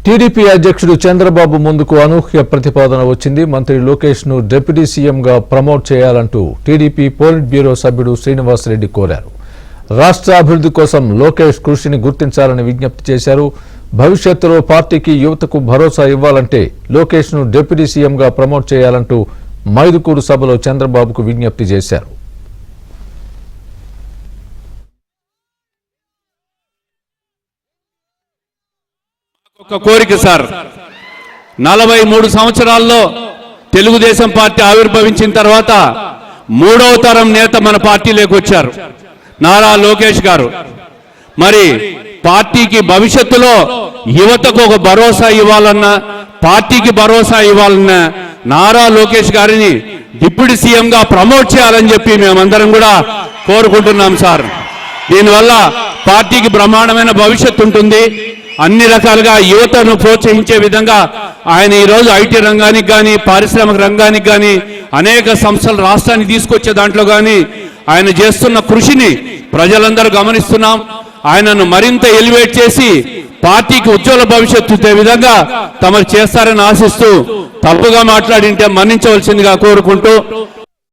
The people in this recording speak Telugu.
టీడీపీ అధ్యక్షుడు చంద్రబాబు ముందుకు అనూహ్య ప్రతిపాదన వచ్చింది. మంత్రి లోకేష్ ను డిప్యూటీ సీఎంగా ప్రమోట్ చేయాలంటూ టీడీపీ పోలిట్ బ్యూరో సభ్యుడు శ్రీనివాసరెడ్డి కోరారు. రాష్ట్ర అభివృద్ధి కోసం లోకేష్ కృషిని గుర్తించాలని విజ్ఞప్తి చేశారు. భవిష్యత్తులో పార్టీకి యువతకు భరోసా ఇవ్వాలంటే లోకేష్ ను డిప్యూటీ సీఎంగా ప్రమోట్ చేయాలంటూ మైదుకూరు సభలో చంద్రబాబుకు విజ్ఞప్తి చేశారు. ఒక కోరిక సార్, 43 సంవత్సరాల్లో తెలుగుదేశం పార్టీ ఆవిర్భవించిన తర్వాత 3వ తరం నేత మన పార్టీలోకి వచ్చారు, నారా లోకేష్ గారు. మరి పార్టీకి భవిష్యత్తులో యువతకు ఒక భరోసా ఇవ్వాలన్నా, పార్టీకి భరోసా ఇవ్వాలన్నా నారా లోకేష్ గారిని డిప్యూటీ సీఎంగా ప్రమోట్ చేయాలని చెప్పి మేమందరం కూడా కోరుకుంటున్నాం సార్. దీనివల్ల పార్టీకి బ్రహ్మాండమైన భవిష్యత్తు ఉంటుంది. అన్ని రకాలుగా యువతను ప్రోత్సహించే విధంగా ఆయన ఈరోజు ఐటీ రంగానికి కానీ, పారిశ్రామిక రంగానికి కానీ, అనేక సంస్థలు రాష్ట్రానికి తీసుకొచ్చే దాంట్లో కానీ ఆయన చేస్తున్న కృషిని ప్రజలందరూ గమనిస్తున్నాం. ఆయనను మరింత ఎలివేట్ చేసి పార్టీకి ఉజ్వల భవిష్యత్తు ఇచ్చే విధంగా తమరు చేస్తారని ఆశిస్తూ తప్పుగా మాట్లాడింటే మన్నించవలసిందిగా కోరుకుంటూ